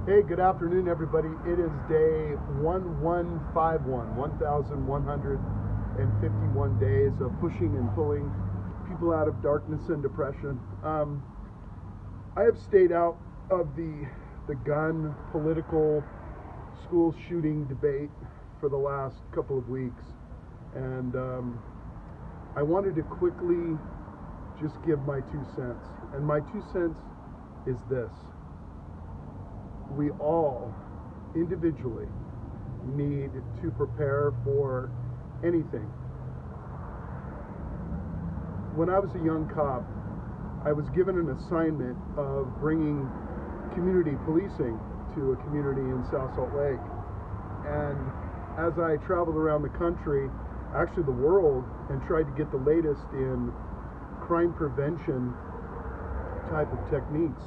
Hey, good afternoon, everybody. It is day 1151, 1,151 days of pushing and pulling people out of darkness and depression. I have stayed out of the gun, political, school shooting debate for the last couple of weeks, and I wanted to quickly just give my 2 cents. And my 2 cents is this: we all individually need to prepare for anything. When I was a young cop, I was given an assignment of bringing community policing to a community in South Salt Lake. And as I traveled around the country, actually the world, and tried to get the latest in crime prevention type of techniques,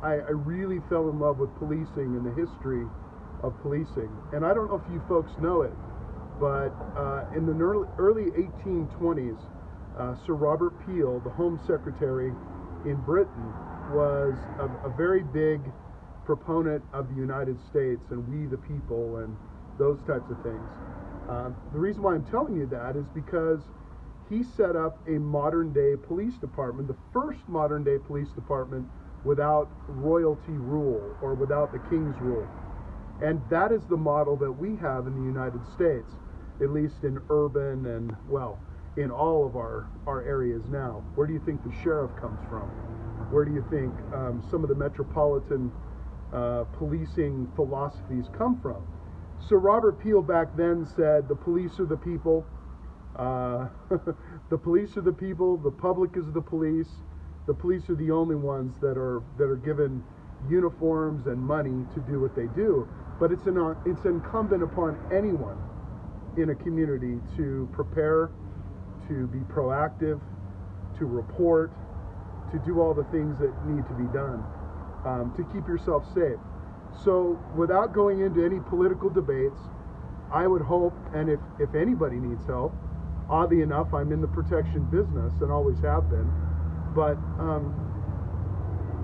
I really fell in love with policing and the history of policing. And I don't know if you folks know it, but in the early 1820s, Sir Robert Peel, the Home Secretary in Britain, was a very big proponent of the United States and we the people and those types of things. The reason why I'm telling you that is because he set up a modern day police department, the first modern day police department without royalty rule or without the king's rule. And that is the model that we have in the United States, at least in urban and, well, in all of our areas now. Where do you think the sheriff comes from? Where do you think some of the metropolitan policing philosophies come from? So Robert Peel back then said the police are the people, the police are the people, the public is the police are the only ones that are given uniforms and money to do what they do. But it's incumbent upon anyone in a community to prepare, to be proactive, to report, to do all the things that need to be done to keep yourself safe. So without going into any political debates, I would hope, and if anybody needs help, oddly enough, I'm in the protection business and always have been, but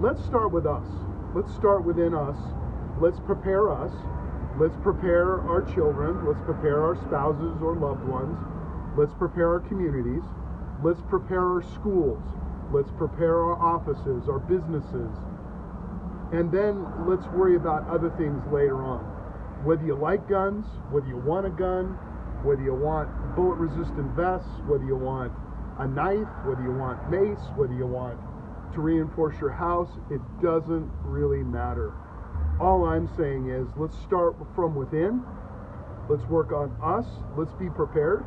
let's start with us. Let's start within us. Let's prepare us. Let's prepare our children. Let's prepare our spouses or loved ones. Let's prepare our communities. Let's prepare our schools. Let's prepare our offices, our businesses. And then let's worry about other things later on. Whether you like guns, whether you want a gun, whether you want bullet-resistant vests, whether you want a knife, whether you want mace, whether you want to reinforce your house, it doesn't really matter. All I'm saying is let's start from within. Let's work on us. Let's be prepared.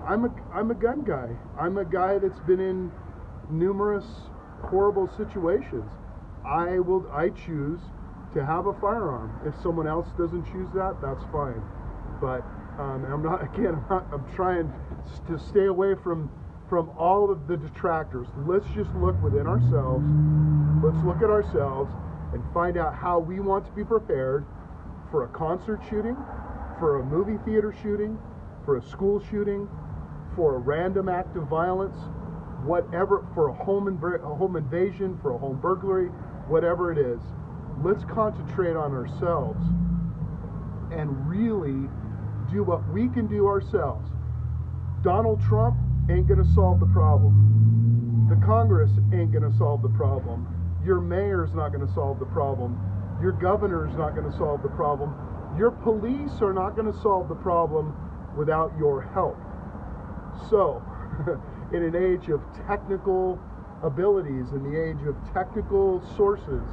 I'm a gun guy. I'm a guy that's been in numerous horrible situations. I choose to have a firearm. If someone else doesn't choose that, that's fine. But I'm trying to stay away from all of the detractors. Let's just look within ourselves. Let's look at ourselves and find out how we want to be prepared for a concert shooting, for a movie theater shooting, for a school shooting, for a random act of violence, whatever, for a home invasion, for a home burglary, whatever it is. Let's concentrate on ourselves and really do what we can do ourselves. Donald Trump ain't going to solve the problem. The Congress ain't going to solve the problem. Your mayor's not going to solve the problem. Your governor's not going to solve the problem. Your police are not going to solve the problem without your help. So, in an age of technical abilities, in the age of technical sources,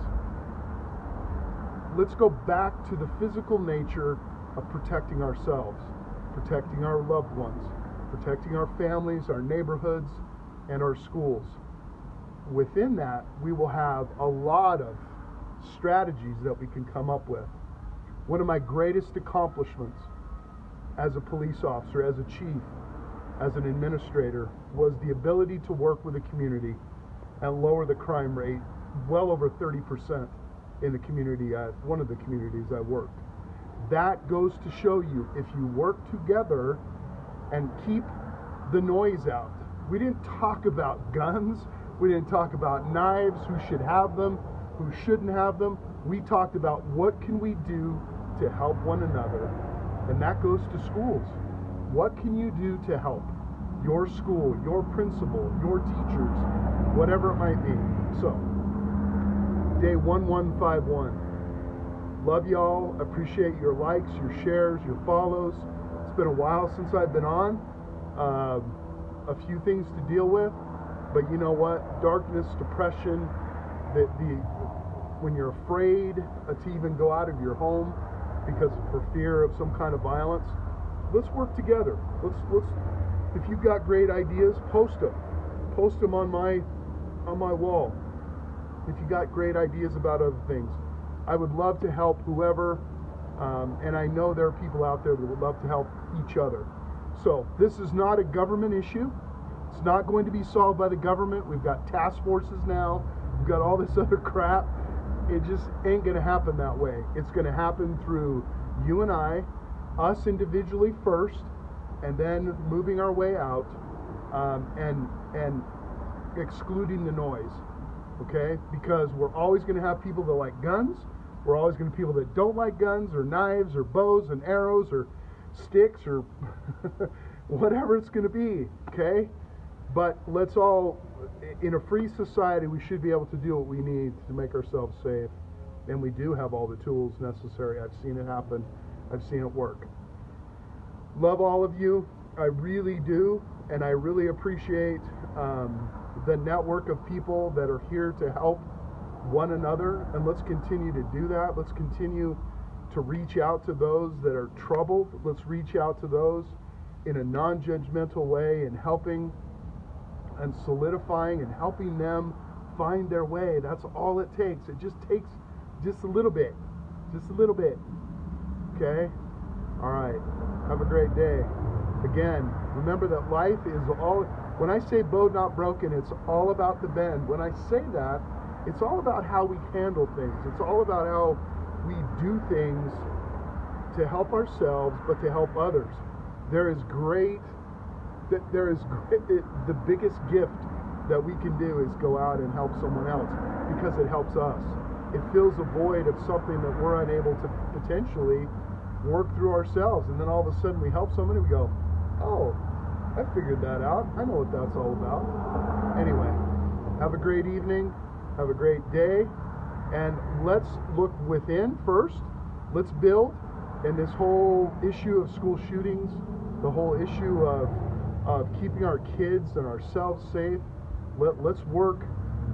let's go back to the physical nature of protecting ourselves, protecting our loved ones, protecting our families, our neighborhoods, and our schools. Within that, we will have a lot of strategies that we can come up with. One of my greatest accomplishments as a police officer, as a chief, as an administrator, was the ability to work with a community and lower the crime rate well over 30% in the community, one of the communities I worked. That goes to show you, if you work together and keep the noise out. We didn't talk about guns. We didn't talk about knives, who should have them. who shouldn't have them. We talked about what can we do to help one another, and that goes to schools. What can you do to help your school, your principal, your teachers, whatever it might be? So, day 1151. Love y'all. Appreciate your likes, your shares, your follows. It's been a while since I've been on. A few things to deal with, but you know what? Darkness, depression, when you're afraid to even go out of your home because for fear of some kind of violence, let's work together. Let's. If you've got great ideas, post them on my wall. If you got great ideas about other things, I would love to help whoever, and I know there are people out there that would love to help each other. So this is not a government issue. It's not going to be solved by the government. We've got task forces now. We've got all this other crap. It just ain't going to happen that way. It's going to happen through you and I, us individually first, and then moving our way out, and excluding the noise, okay? Because we're always going to have people that like guns. We're always going to have people that don't like guns or knives or bows and arrows or sticks or whatever it's going to be, okay? But let's all, in a free society, we should be able to do what we need to make ourselves safe. And we do have all the tools necessary. I've seen it happen. I've seen it work. Love all of you. I really do. And I really appreciate the network of people that are here to help one another. And let's continue to do that. Let's continue to reach out to those that are troubled. Let's reach out to those in a non-judgmental way and helping and solidifying and helping them find their way. That's all it takes. It just takes just a little bit. Just a little bit. Okay? All right. Have a great day. Again, remember that life is all, when I say bowed not broken, it's all about the bend. When I say that, it's all about how we handle things. It's all about how we do things to help ourselves, but to help others. The biggest gift that we can do is go out and help someone else, because it helps us. It fills a void of something that we're unable to potentially work through ourselves, and then all of a sudden we help somebody, we go, oh, I figured that out. I know what that's all about. Anyway, have a great evening. Have a great day. And let's look within first. Let's build. And this whole issue of school shootings, the whole issue of keeping our kids and ourselves safe, let's work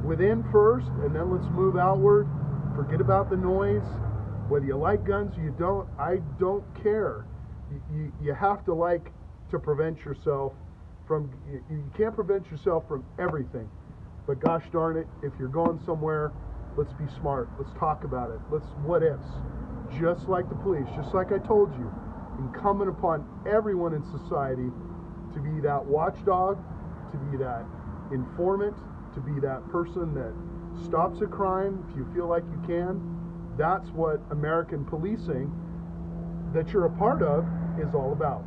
within first, and then let's move outward. Forget about the noise. Whether you like guns or you don't, I don't care. You have to like to prevent yourself from, you can't prevent yourself from everything. But gosh darn it, if you're going somewhere, let's be smart. Let's talk about it. What ifs. Just like the police, just like I told you, incumbent upon everyone in society to be that watchdog, to be that informant, to be that person that stops a crime if you feel like you can. That's what American policing that you're a part of is all about.